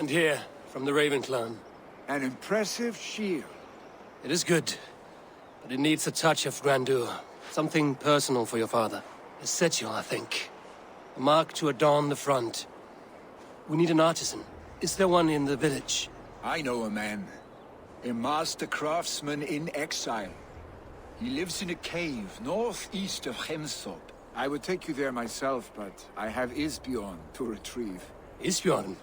And here, from the Raven clan. An impressive shield. It is good, but it needs a touch of grandeur. Something personal for your father. A setchel, I think. A mark to adorn the front. We need an artisan. Is there one in the village? I know a man. A master craftsman in exile. He lives in a cave northeast of Hemthorpe. I would take you there myself, but I have Isbjorn to retrieve. Isbjorn?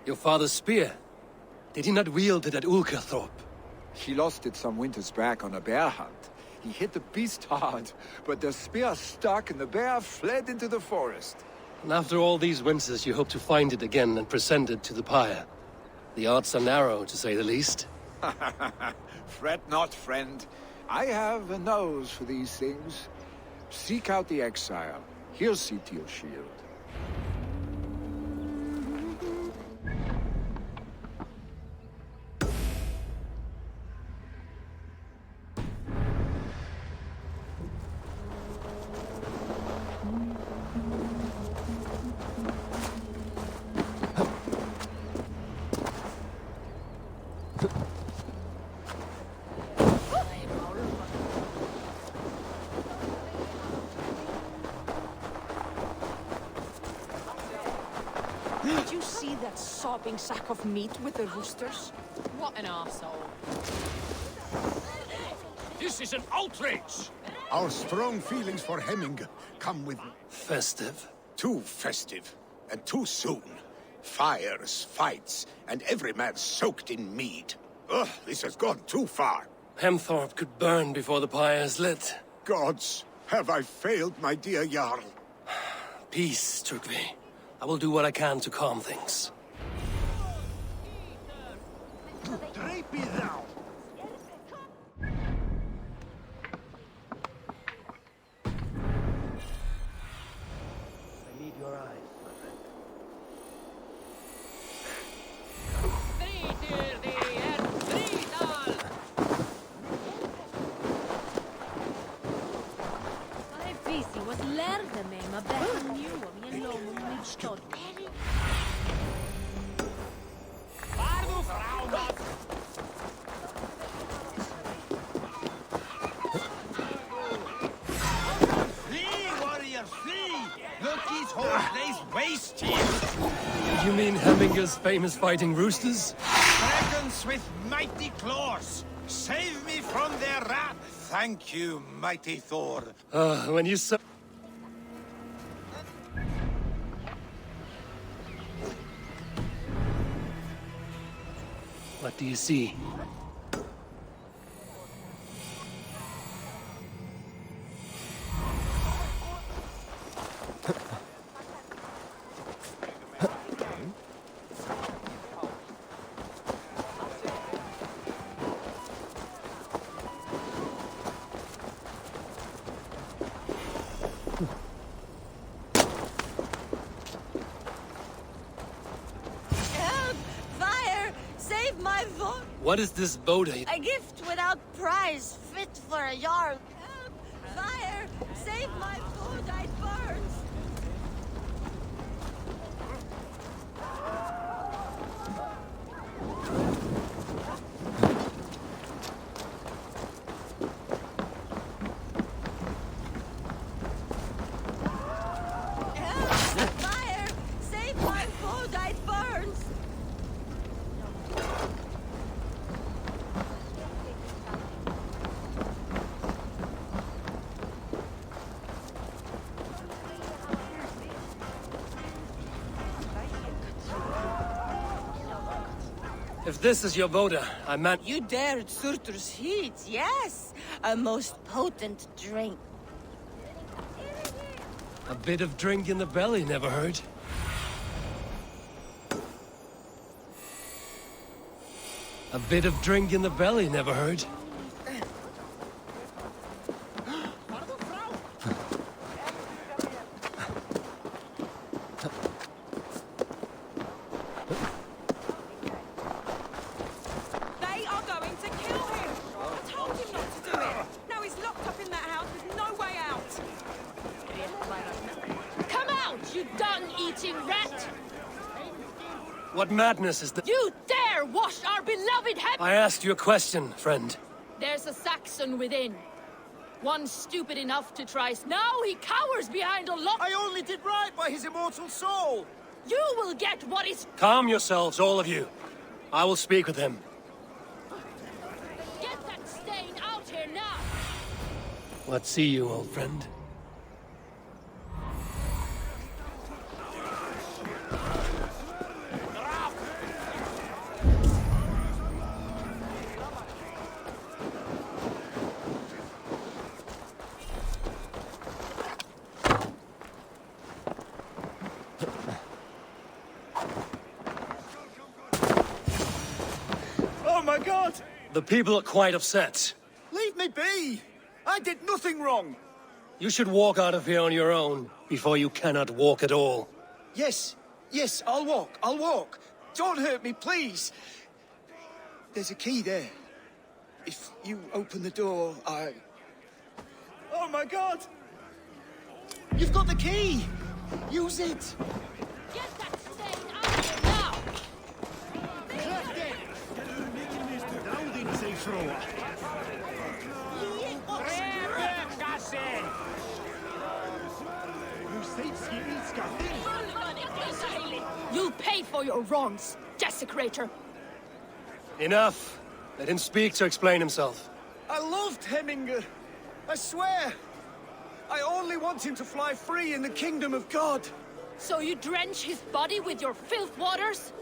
Your father's spear? Did he not wield it at Ulkerthorpe? He lost it some winters back on a bear hunt. He hit the beast hard, but the spear stuck and the bear fled into the forest. And after all these winters, you hope to find it again and present it to the pyre. The odds are narrow, to say the least. Fret not, friend. I have a nose for these things. Seek out the exile. He'll see to your shield. Did you see that sopping sack of meat with the roosters? What an arsehole. This is an outrage! Our strong feelings for Hemming come with... Festive. Too festive, and too soon. Fires, fights, and every man soaked in mead. Ugh, this has gone too far. Hemthorpe could burn before the pyre is lit. Gods, have I failed my dear Jarl? Peace, Turkvi. I will do what I can to calm things. Drape me thou! I need your eyes, my friend. Vissi was lärde mig med bättre nu om jag låg och motstånd. Flee, warrior, flee! Look, his horse lays waste here! You mean Hemminger's famous fighting roosters? Dragons with mighty claws! Save me from their wrath! Thank you, mighty Thor. When you said... What do you see? Help! Fire! Save my vote! What is this Boda? A gift without price, fit for a jarl. Help! Fire! Save my food, I burns! Help! Fire! Save my food, I burns! If this is your Boda, I meant... You dared Surtur's heat, yes! A most potent drink. A bit of drink in the belly never hurt. A bit of drink in the belly never hurt. They are going to kill him! I told him not to do it! Now he's locked up in that house with no way out! Come out, you dung-eating rat! What madness is that? You dare wash our beloved Hemming! I asked you a question, friend. There's a Saxon within. One stupid enough to try. Now he cowers behind a lock. I only did right by his immortal soul. You will get what is. Calm yourselves, all of you. I will speak with him. Get that stain out here now! What see you, old friend? Oh my god! The people are quite upset. Leave me be! I did nothing wrong! You should walk out of here on your own before you cannot walk at all. Yes, yes, I'll walk. Don't hurt me, please. There's a key there. If you open the door, Oh my god! You've got the key! Use it! Get that stain out here now! You'll pay for your wrongs, desecrator. Enough. Let him speak to explain himself. I loved Hemminger. I swear. I only want him to fly free in the kingdom of God. So you drench his body with your filth waters?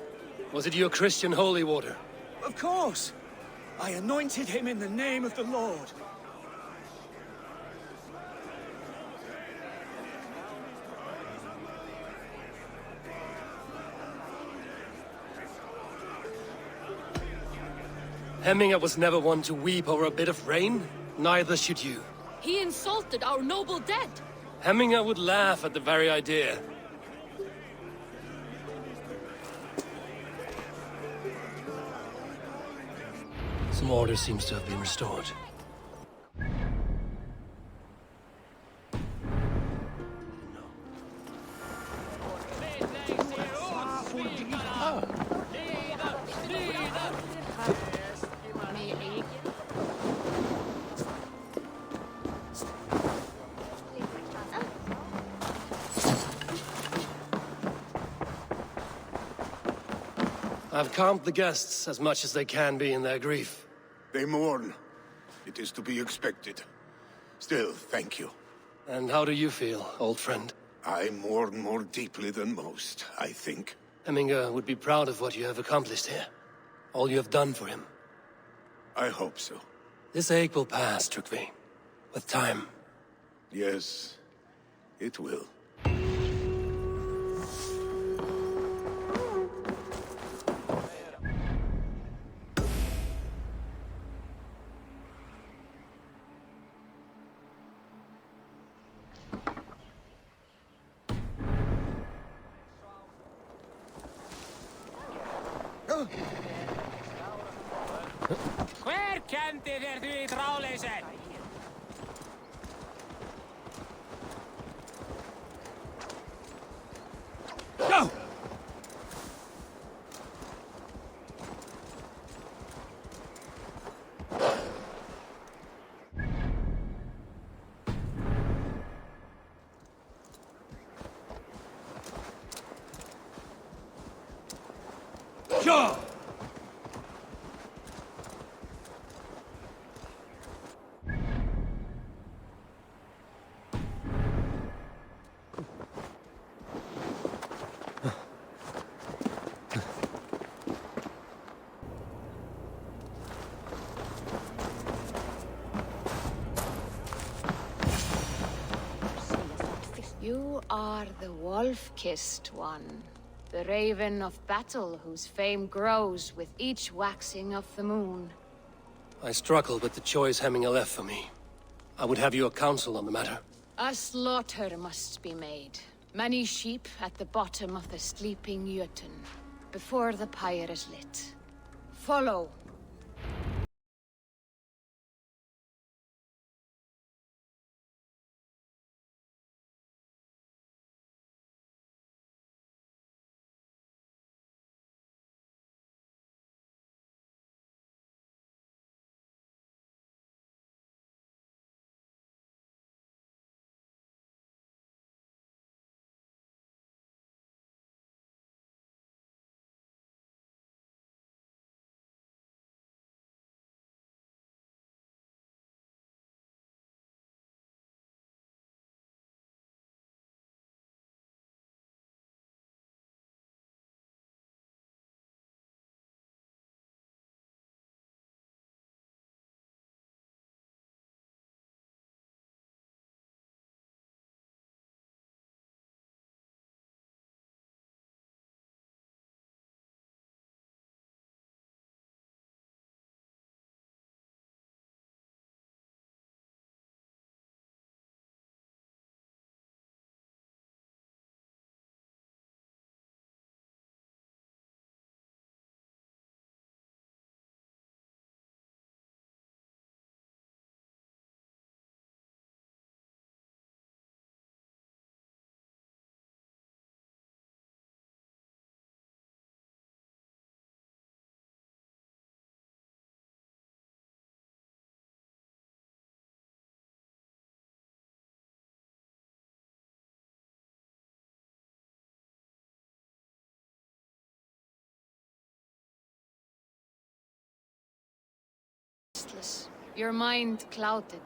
Was it your Christian holy water? Of course. I anointed him in the name of the Lord. Hemminger was never one to weep over a bit of rain. Neither should you. He insulted our noble dead. Hemminger would laugh at the very idea. Some order seems to have been restored. I've calmed the guests as much as they can be in their grief. They mourn. It is to be expected. Still, thank you. And how do you feel, old friend? I mourn more deeply than most, I think. Hemminger would be proud of what you have accomplished here. All you have done for him. I hope so. This ache will pass, Trygve. With time. Yes, it will. Hver kendi þér því þráleysin? Go! Go! You are the wolf-kissed one. The raven of battle whose fame grows with each waxing of the moon. I struggle with the choice Hemminger left for me. I would have your counsel on the matter. A slaughter must be made. Many sheep at the bottom of the sleeping Jötun, before the pyre is lit. Follow. restless, your mind clouded.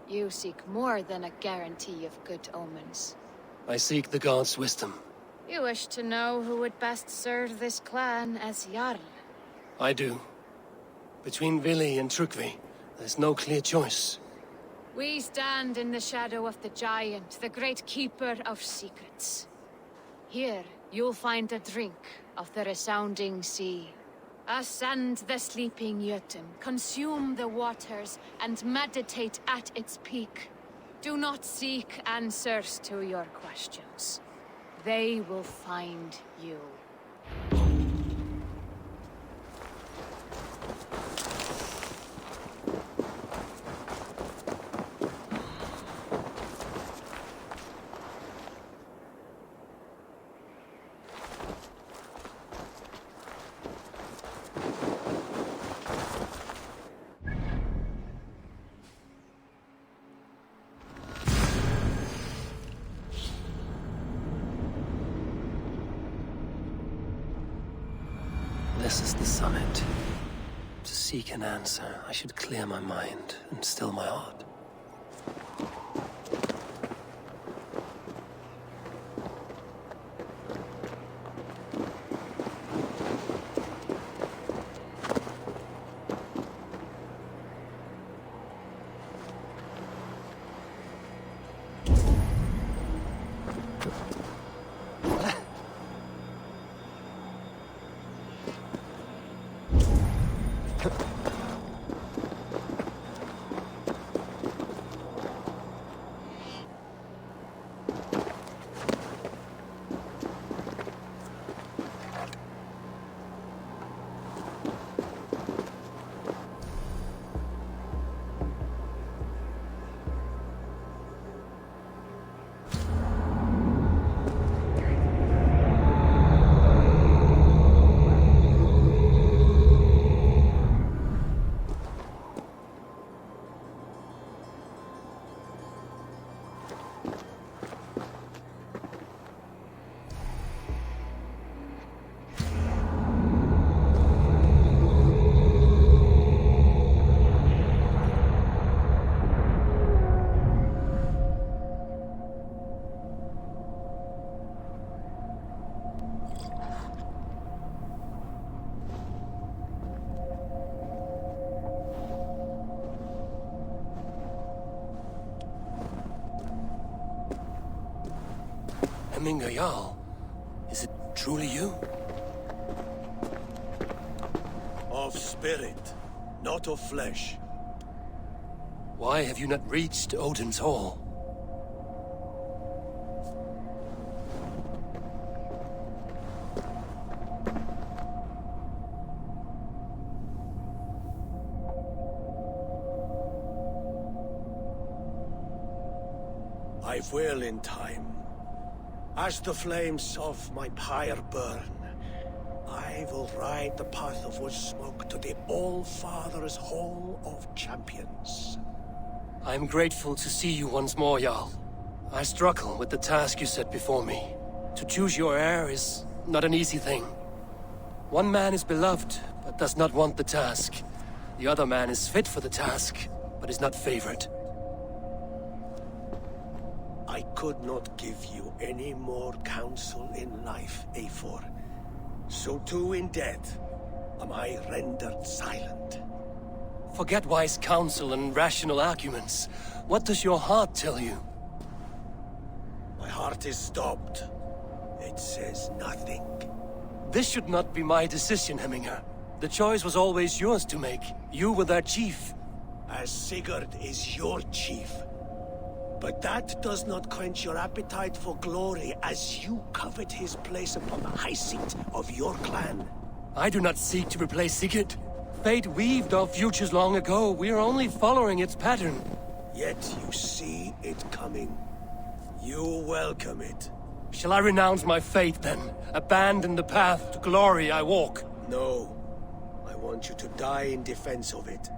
You seek more than a guarantee of good omens. I seek the gods' wisdom. You wish to know who would best serve this clan as Jarl. I do. Between Vili and Trukvi, there's no clear choice. We stand in the shadow of the giant, the great keeper of secrets. Here, you'll find a drink of the resounding sea. Ascend the sleeping Jötun, consume the waters, and meditate at its peak. Do not seek answers to your questions. They will find you. This is the summit. To seek an answer, I should clear my mind and still my heart. Hemminger Jarl, is it truly you? Of spirit, not of flesh. Why have you not reached Odin's Hall? I will in time. As the flames of my pyre burn, I will ride the path of wood smoke to the All-Father's Hall of Champions. I am grateful to see you once more, Jarl. I struggle with the task you set before me. To choose your heir is not an easy thing. One man is beloved, but does not want the task. The other man is fit for the task, but is not favored. I could not give you any more counsel in life, Eivor. So too in death am I rendered silent. Forget wise counsel and rational arguments. What does your heart tell you? My heart is stopped. It says nothing. This should not be my decision, Hemminger. The choice was always yours to make. You were their chief. As Sigurd is your chief. But that does not quench your appetite for glory as you covet his place upon the high seat of your clan. I do not seek to replace Sigurd. Fate weaved our futures long ago. We are only following its pattern. Yet you see it coming. You welcome it. Shall I renounce my faith, then? Abandon the path to glory I walk? No. I want you to die in defense of it.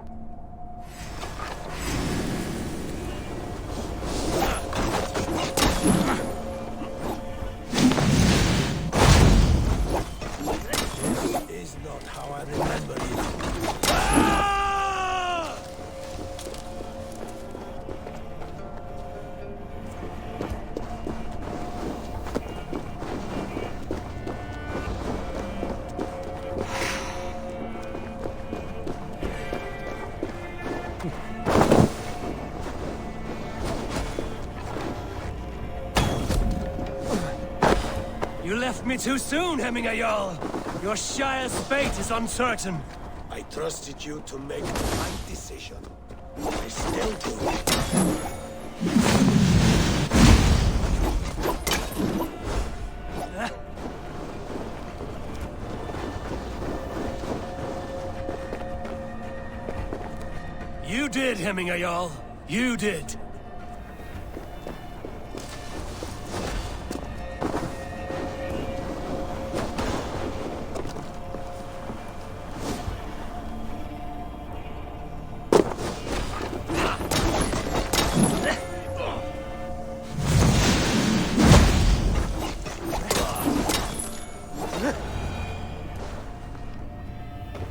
Is not how I remember you. You left me too soon, Hemming Jarl. Your Shire's fate is uncertain. I trusted you to make the right decision. I still do. You did, Hemming Jarl. You did.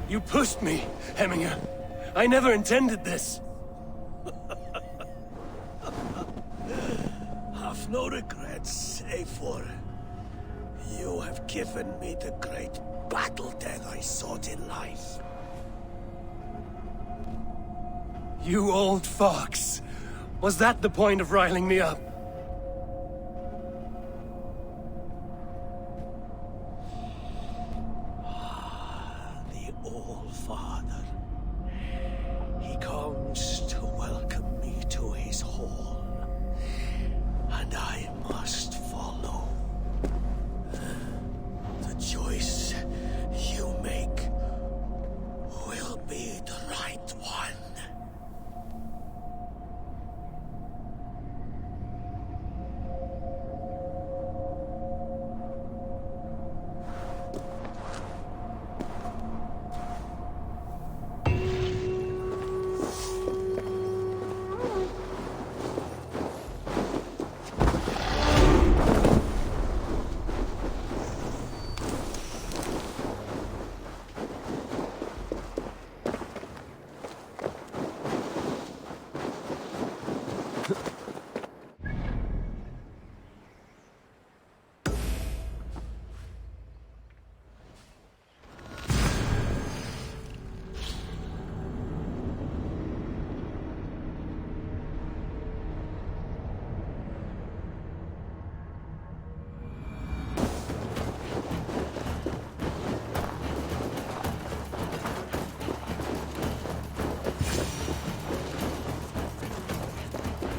You pushed me, Hemminger. I never intended this. Have no regrets, save for... You have given me the great battle death I sought in life. You old fox. Was that the point of riling me up? The All-Father. He comes to welcome me to his hall. And I must follow. The choice you make will be the right one.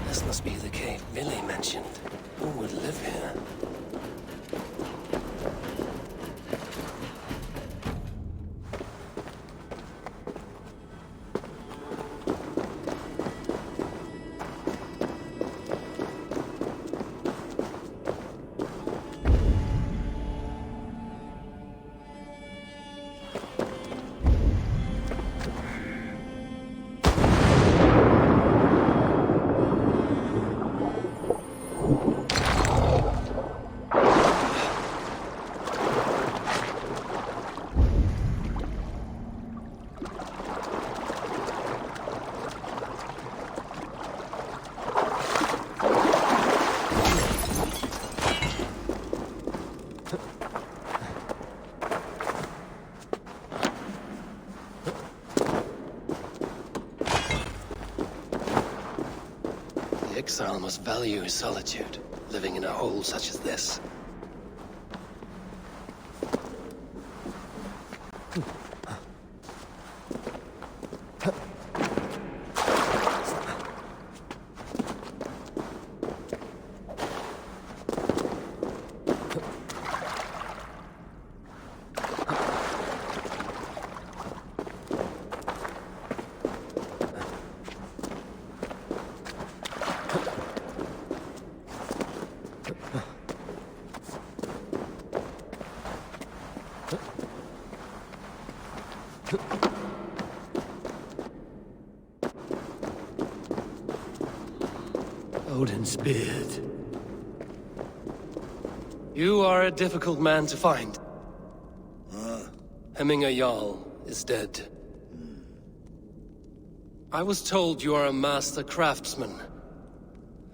This must be the cave Millie mentioned. Who would live here? The exile must value his solitude, living in a hole such as this. Odin's beard. You are a difficult man to find. Hemming Jarl is dead. I was told you are a master craftsman.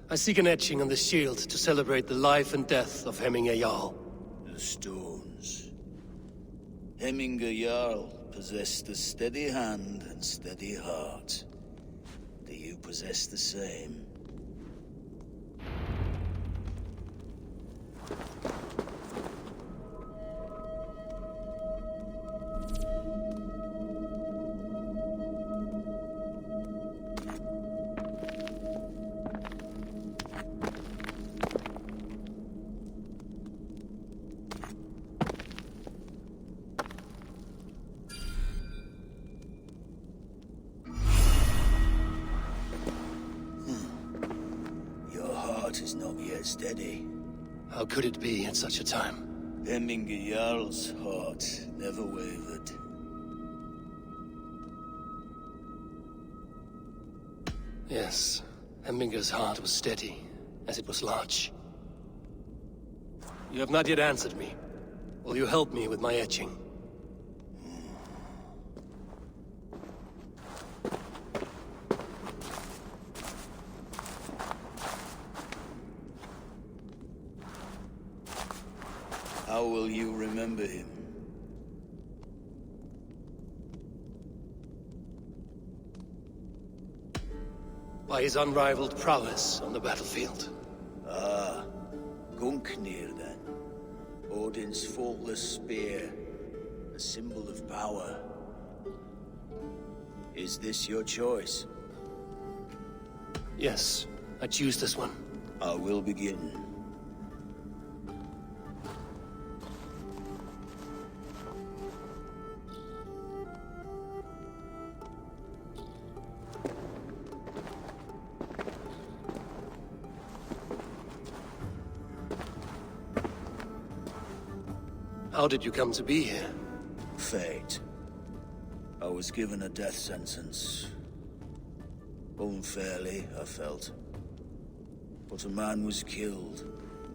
I seek an etching on the shield to celebrate the life and death of Hemming Jarl. The stones. Hemming Jarl possessed a steady hand and steady heart. Do you possess the same? is not yet steady. How could it be at such a time? Hemminger Jarl's heart never wavered. Yes, Hemminger's heart was steady, as it was large. You have not yet answered me. Will you help me with my etching? How will you remember him? By his unrivaled prowess on the battlefield. Ah, Gungnir then. Odin's faultless spear, a symbol of power. Is this your choice? Yes, I choose this one. I will begin. How did you come to be here? Fate. I was given a death sentence. Unfairly, I felt. But a man was killed.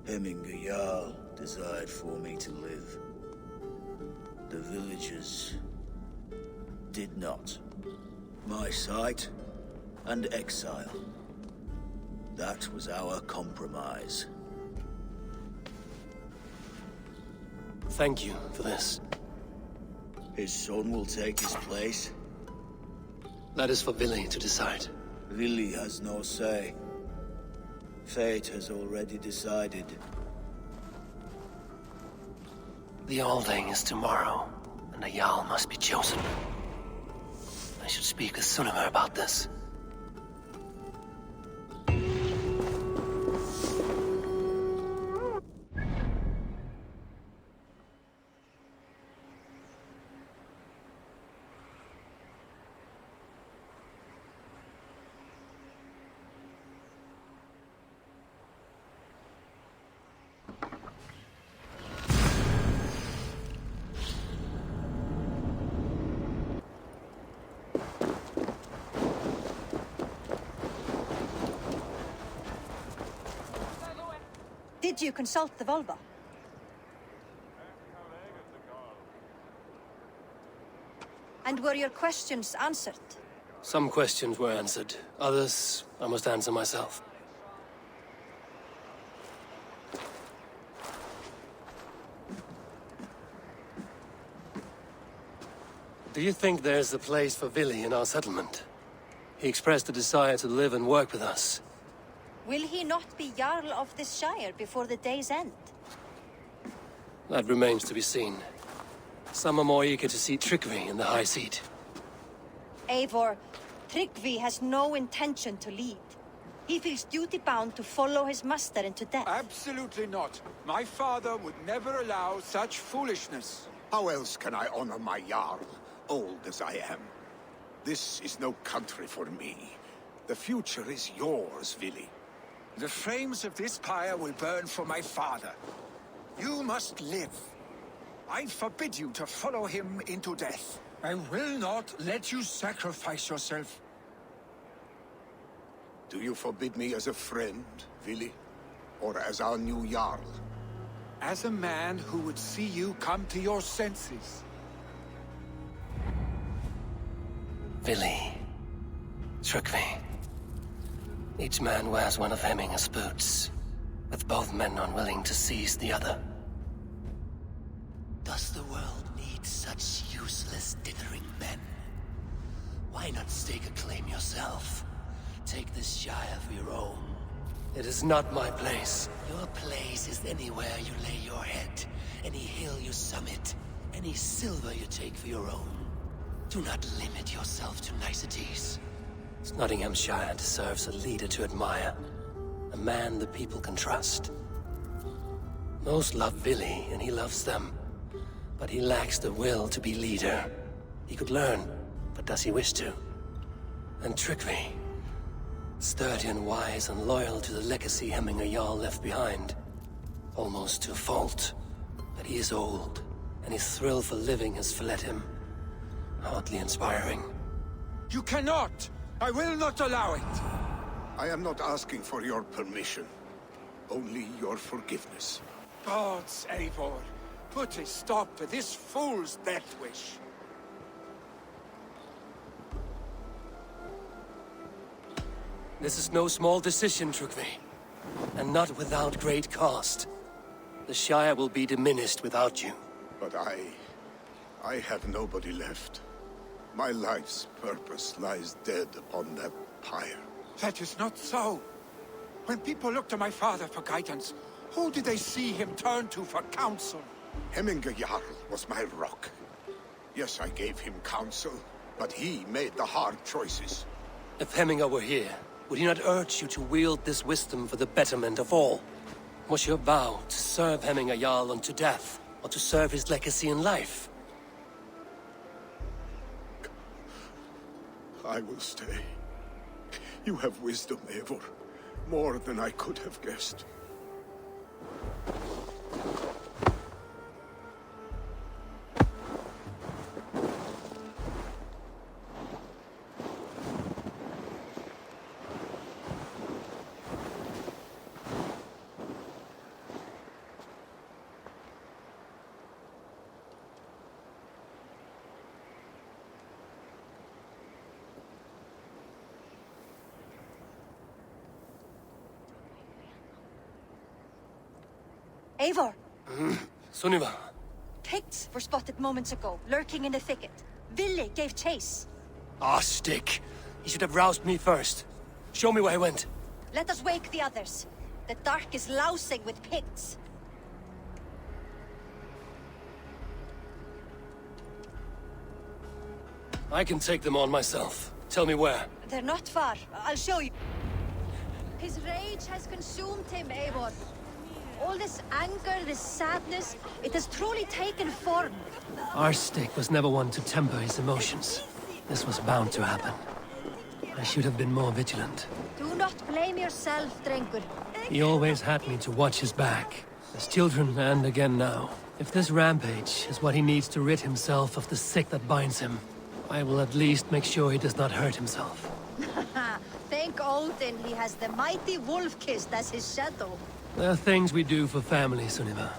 Hemminger Jarl desired for me to live. The villagers did not. My sight and exile. That was our compromise. Thank you for this. His son will take his place. That is for Vili to decide. Vili has no say. Fate has already decided. The Alding is tomorrow, and a Jarl must be chosen. I should speak with Sunnema about this. Did you consult the Volva? And were your questions answered? Some questions were answered. Others, I must answer myself. Do you think there's a place for Vili in our settlement? He expressed a desire to live and work with us. Will he not be Jarl of this Shire before the day's end? That remains to be seen. Some are more eager to see Tryggvi in the High Seat. Eivor, Tryggvi has no intention to lead. He feels duty-bound to follow his master into death. Absolutely not. My father would never allow such foolishness. How else can I honor my Jarl, old as I am? This is no country for me. The future is yours, Vili. The flames of this pyre will burn for my father. You must live. I forbid you to follow him into death. I will not let you sacrifice yourself. Do you forbid me as a friend, Vili? Or as our new Jarl? As a man who would see you come to your senses. Vili. Tryggvi. Each man wears one of Hemminger's boots, with both men unwilling to seize the other. Does the world need such useless, dithering men? Why not stake a claim yourself? Take this Shire for your own. It is not my place. Your place is anywhere you lay your head, any hill you summit, any silver you take for your own. Do not limit yourself to niceties. Nottinghamshire deserves a leader to admire. A man the people can trust. Most love Vili, and he loves them. But he lacks the will to be leader. He could learn, but does he wish to? And Tryggvi. Sturdy and wise and loyal to the legacy Hemminger Jarl left behind. Almost to a fault. But he is old, and his thrill for living has fled him. Hardly inspiring. You cannot! I will not allow it! I am not asking for your permission. Only your forgiveness. Gods, Eivor, put a stop to this fool's death wish. This is no small decision, Trugvi. And not without great cost. The Shire will be diminished without you. But I have nobody left. My life's purpose lies dead upon that pyre. That is not so. When people look to my father for guidance, who do they see him turn to for counsel? Hemminger Jarl was my rock. Yes, I gave him counsel, but he made the hard choices. If Hemminger were here, would he not urge you to wield this wisdom for the betterment of all? Was your vow to serve Hemminger Jarl unto death, or to serve his legacy in life? I will stay. You have wisdom, Eivor. More than I could have guessed. Eivor! Sunniva! Picts were spotted moments ago, lurking in the thicket. Ville gave chase. Ah, stick! He should have roused me first. Show me where he went. Let us wake the others. The dark is lousing with Picts. I can take them on myself. Tell me where. They're not far. I'll show you. His rage has consumed him, Eivor. All this anger, this sadness, it has truly taken form. Our stick was never one to temper his emotions. This was bound to happen. I should have been more vigilant. Do not blame yourself, Drengur. He always had me to watch his back. As children, and again now. If this rampage is what he needs to rid himself of the sick that binds him, I will at least make sure he does not hurt himself. Thank Odin he has the mighty Wolf-Kissed as his shadow. There are things we do for family, Sunniva.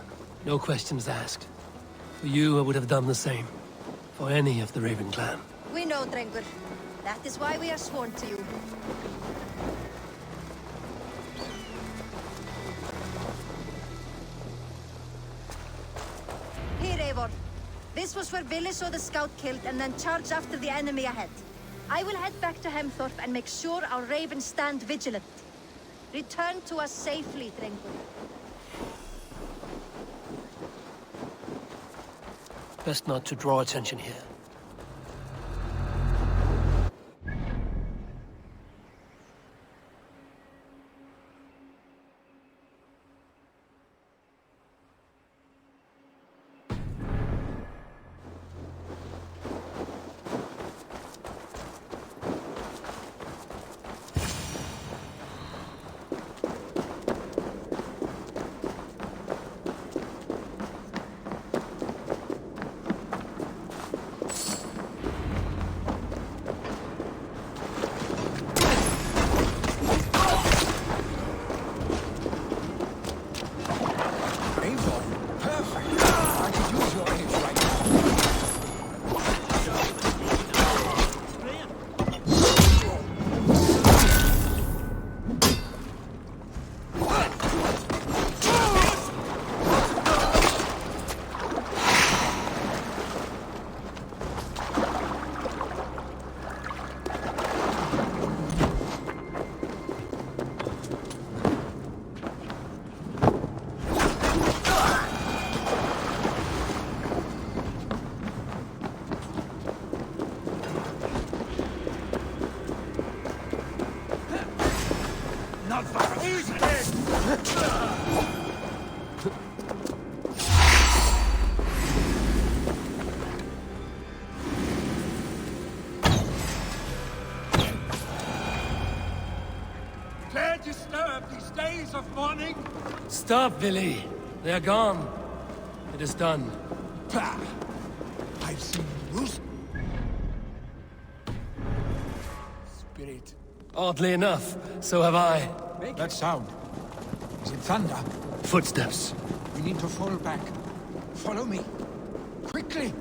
No questions asked. For you, I would have done the same. For any of the Raven clan. We know, Drengur. That is why we are sworn to you. Here, Eivor. This was where Ville saw the scout killed and then charged after the enemy ahead. I will head back to Hemthorpe and make sure our ravens stand vigilant. Return to us safely, Drengur. Best not to draw attention here. disturb these days of mourning? Stop, Billy. They're gone. It is done. Pah! I've seen Rus... Spirit. Oddly enough, so have I. That sound. Is it thunder? Footsteps. We need to fall back. Follow me. Quickly!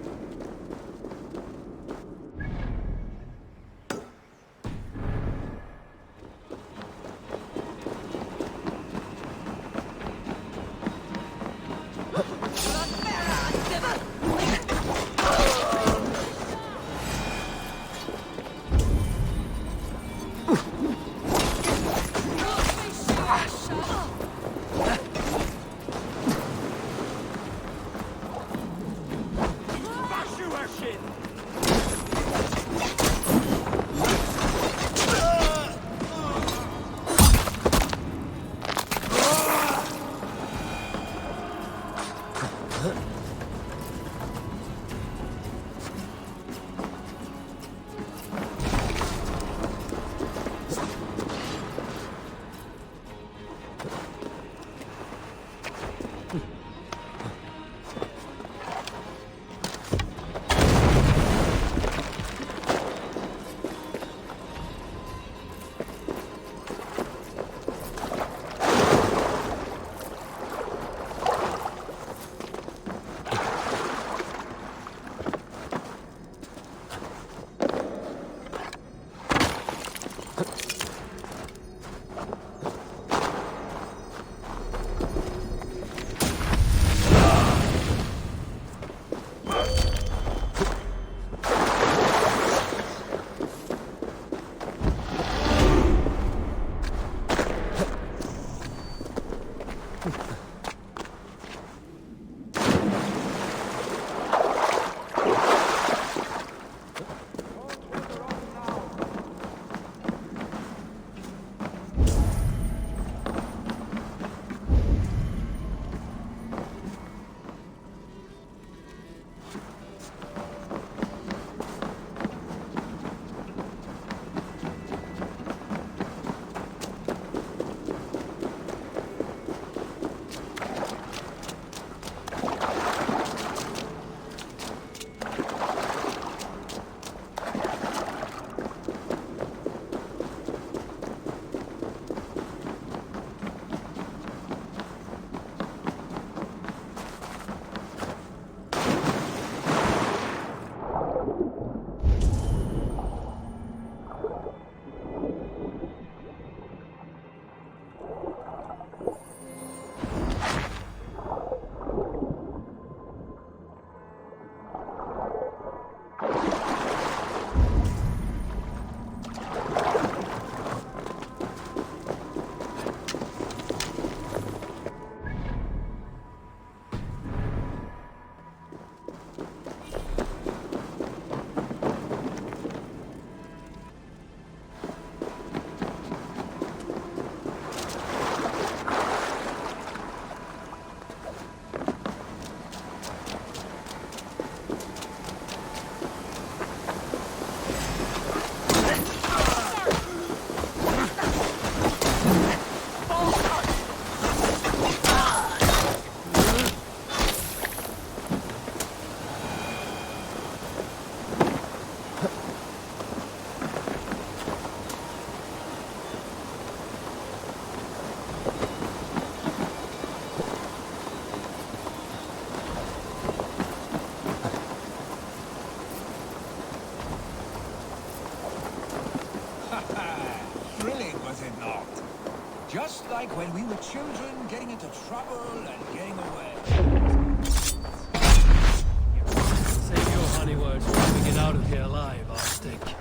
Just like when we were children, getting into trouble and getting away. Save your honey words when we get out of here alive, Arstic.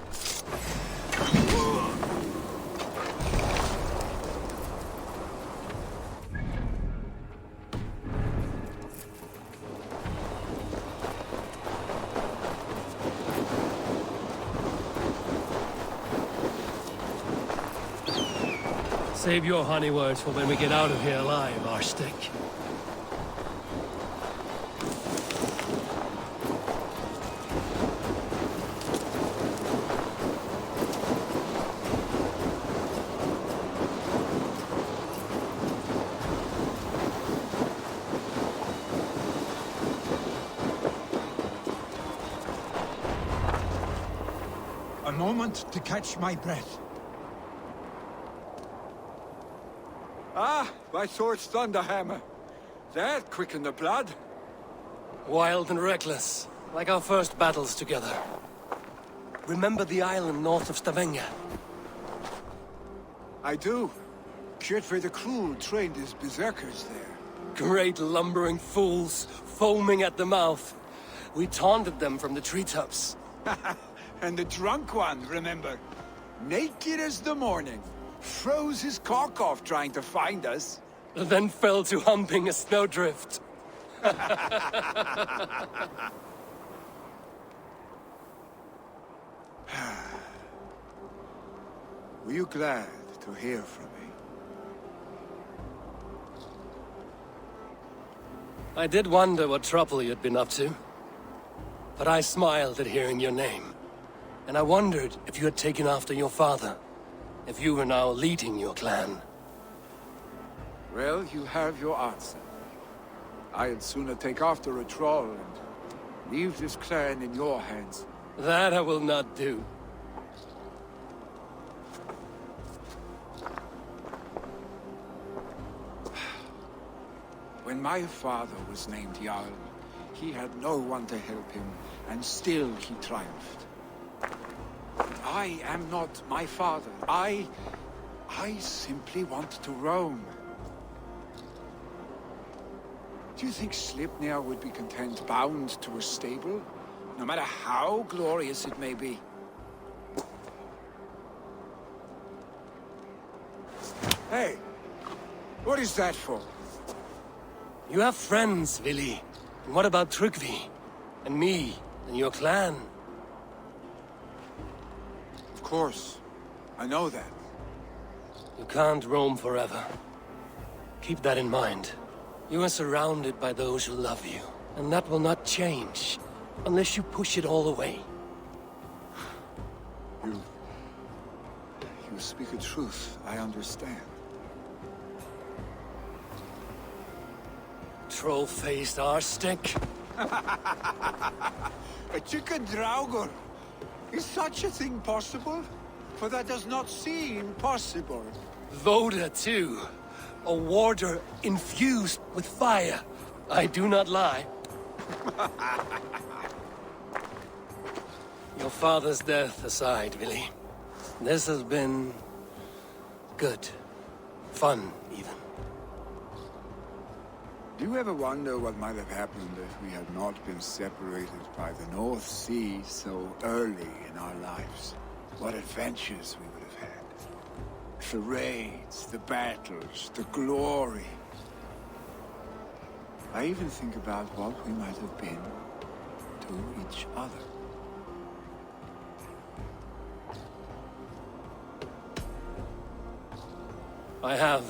Save your honey words for when we get out of here alive, Arstic. moment to catch my breath. Ah, my sword's Thunderhammer. That quickened the blood. Wild and reckless, like our first battles together. Remember the island north of Stavanger? I do. Kjotve the Cruel trained his berserkers there. Great lumbering fools, foaming at the mouth. We taunted them from the treetops. And the drunk one, remember? Naked as the morning. Froze his cock off trying to find us. Then fell to humping a snowdrift. Were you glad to hear from me? I did wonder what trouble you'd been up to. But I smiled at hearing your name. And I wondered if you had taken after your father. If you were now leading your clan. Well, you have your answer. I'd sooner take after a troll and leave this clan in your hands. That I will not do. When my father was named Jarl, he had no one to help him, and still he triumphed. I am not my father. I simply want to roam. Do you think Sleipnir would be content bound to a stable? No matter how glorious it may be? Hey! What is that for? You have friends, Vili. And what about Tryggvi? And me? And your clan? Of course. I know that. You can't roam forever. Keep that in mind. You are surrounded by those who love you. And that will not change. Unless you push it all away. You speak a truth, I understand. Troll-faced arse-stick. A chicken Draugr! Is such a thing possible? For that does not seem possible. Voda, too. A warder infused with fire. I do not lie. Your father's death aside, Vili. This has been... good. Fun, even. Do you ever wonder what might have happened if we had not been separated by the North Sea so early in our lives? What adventures we would have had. The raids, the battles, the glory. I even think about what we might have been to each other. I have,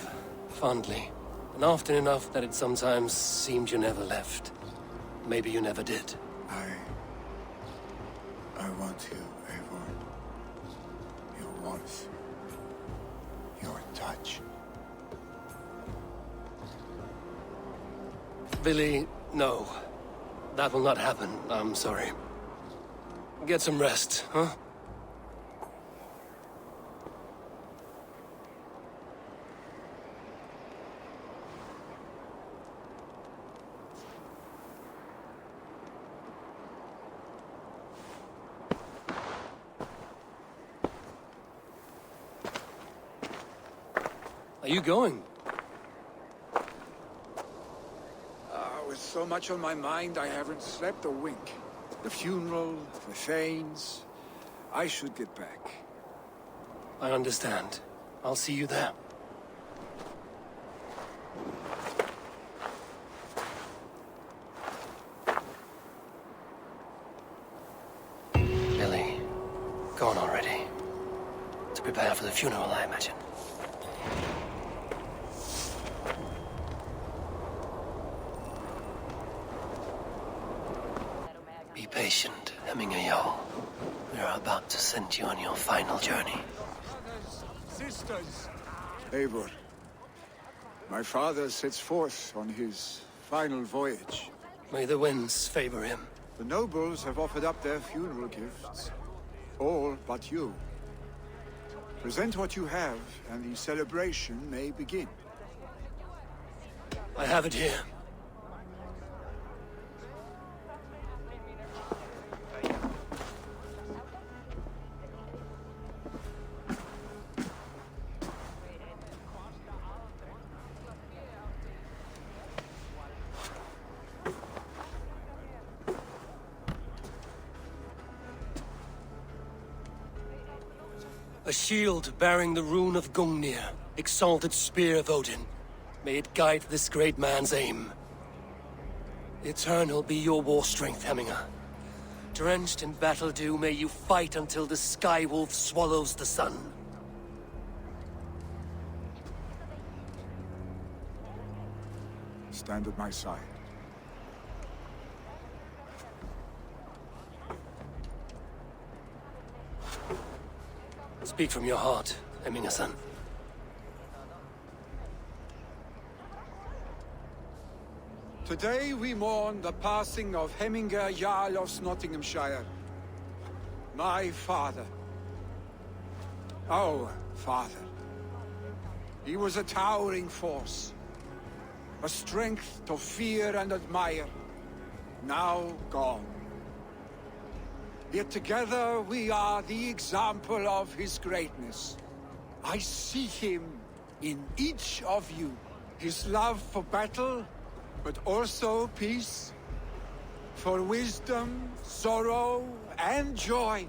fondly. And often enough that it sometimes seemed you never left. Maybe you never did. I want you, Eivor. Your warmth. Your touch. Vili, no. That will not happen. I'm sorry. Get some rest, huh? Are you going? With so much on my mind, I haven't slept a wink. The funeral, the Thanes. I should get back. I understand. I'll see you there. Billy, gone already. To prepare for the funeral, I imagine. Be patient, Hemminger Jarl. We are about to send you on your final journey. Sisters! Eivor, my father sets forth on his final voyage. May the winds favor him. The nobles have offered up their funeral gifts. All but you. Present what you have, and the celebration may begin. I have it here. A shield bearing the rune of Gungnir, exalted spear of Odin. May it guide this great man's aim. Eternal be your war strength, Hemminger. Drenched in battle dew, may you fight until the sky wolf swallows the sun. Stand at my side. Speak from your heart, Hemminger-son. Today we mourn the passing of Hemminger Jarl of Nottinghamshire. My father. Our father. He was a towering force. A strength to fear and admire. Now gone. Yet together we are the example of his greatness. I see him in each of you. His love for battle, but also peace. For wisdom, sorrow, and joy.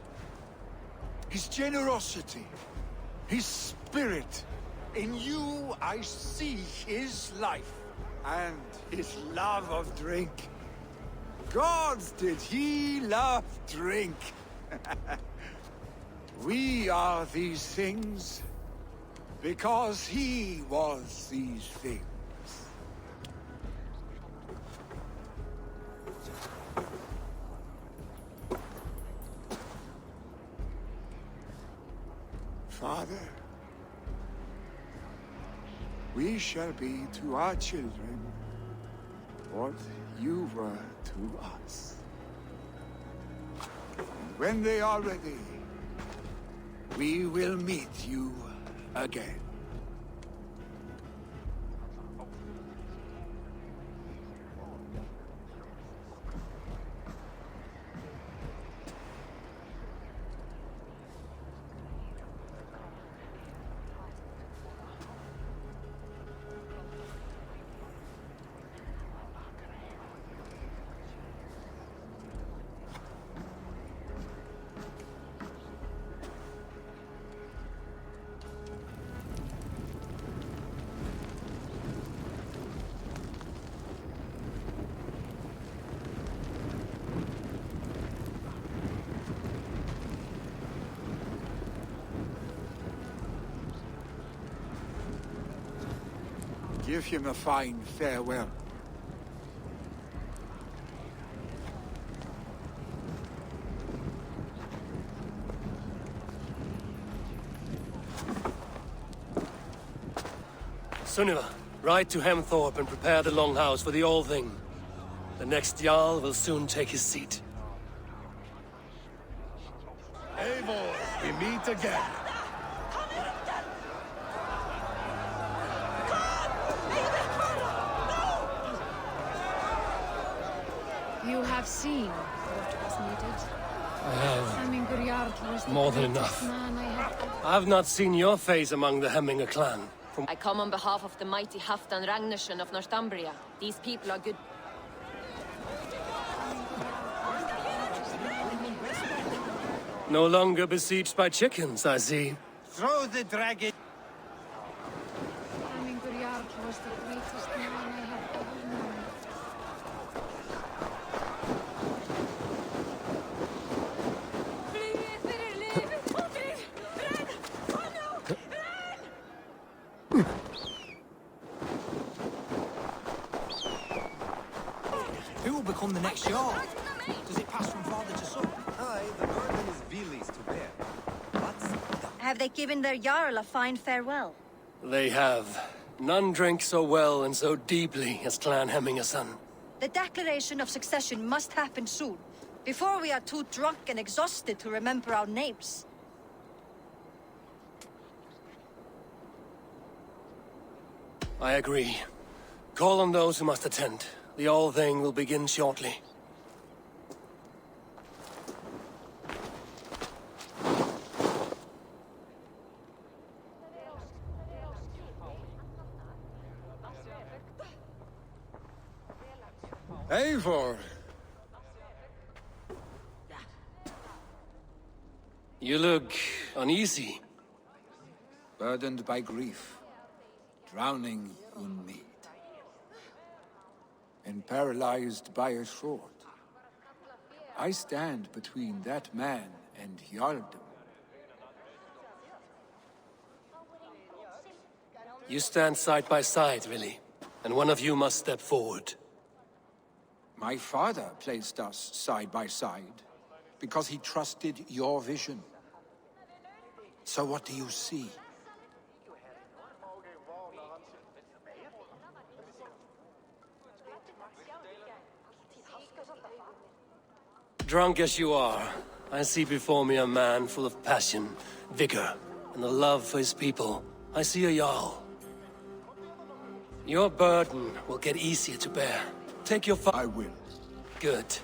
His generosity, his spirit. In you I see his life, and his love of drink. Gods, did he love drink! We are these things because he was these things. Father, we shall be to our children what you were to us. And when they are ready, we will meet you again. Give him a fine farewell. Sunniva, ride to Hemthorpe and prepare the Longhouse for the All-Thing. The next Jarl will soon take his seat. Eivor, we meet again. You have seen what was needed. I have. Hemminger Jarl was the More than greatest enough. man I have. I have not seen your face among the Hemminger clan. I come on behalf of the mighty Halfdan Ragnarsson of Northumbria. These people are good. No longer besieged by chickens, I see. Throw the dragon. Hemminger Jarl was the greatest man I have ever known. Who will become the next Jarl? Does it pass from father to son? Aye, the burden is Vili's to bear. Have they given their Jarl a fine farewell? They have. None drink so well and so deeply as Clan Hemminger-son. The declaration of succession must happen soon. Before we are too drunk and exhausted to remember our names. I agree. Call on those who must attend. The whole thing will begin shortly. Eivor! You look uneasy. Burdened by grief, drowning in mead, and paralyzed by a sword. I stand between that man and Jarldom. You stand side by side, really, and one of you must step forward. My father placed us side by side because he trusted your vision. So what do you see? Drunk as you are, I see before me a man full of passion, vigor, and a love for his people. I see a Jarl. Your burden will get easier to bear. Take your I will. Good.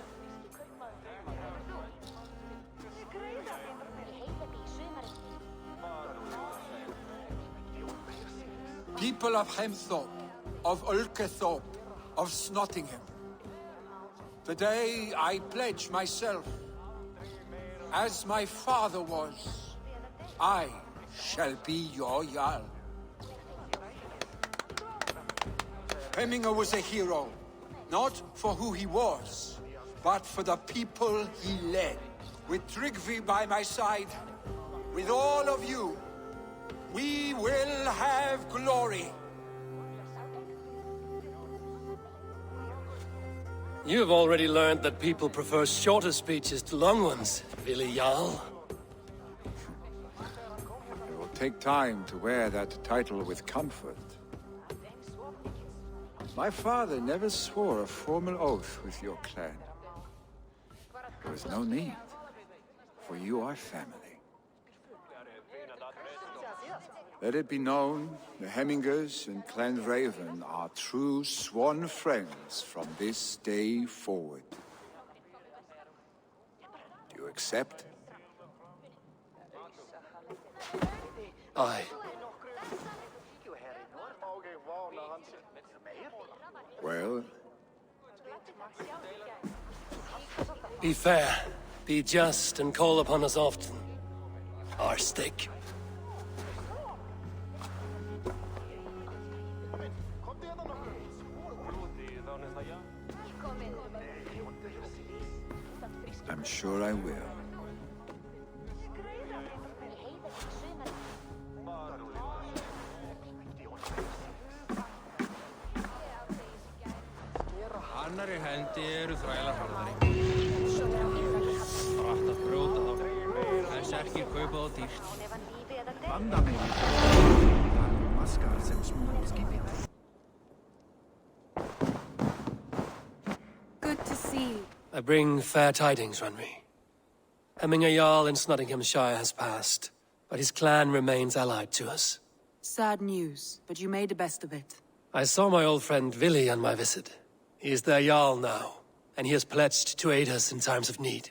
People of Hemthorpe, of Ulkethorpe, of Snottingham. Today I pledge myself. As my father was, I shall be your Jarl. Hemminger was a hero, not for who he was, but for the people he led. With Tryggvi by my side, with all of you, we will have glory. You have already learned that people prefer shorter speeches to long ones, Vili Jarl. It will take time to wear that title with comfort. My father never swore a formal oath with your clan. There was no need, for you are family. Let it be known, the Hemmingers and Clan Raven are true sworn friends from this day forward. Do you accept? Aye. Well? Be fair, be just, and call upon us often. Our stake. I'm sure I will. Annarri hendi eru þrælar harðari. Rætt að brjóta þá. Þess ekki kaupa þá dýrt. Good to see you. I bring fair tidings, Runry. Hemminger Jarl in Snottinghamshire has passed, but his clan remains allied to us. Sad news, but you made the best of it. I saw my old friend Vili on my visit. He is their Jarl now, and he has pledged to aid us in times of need.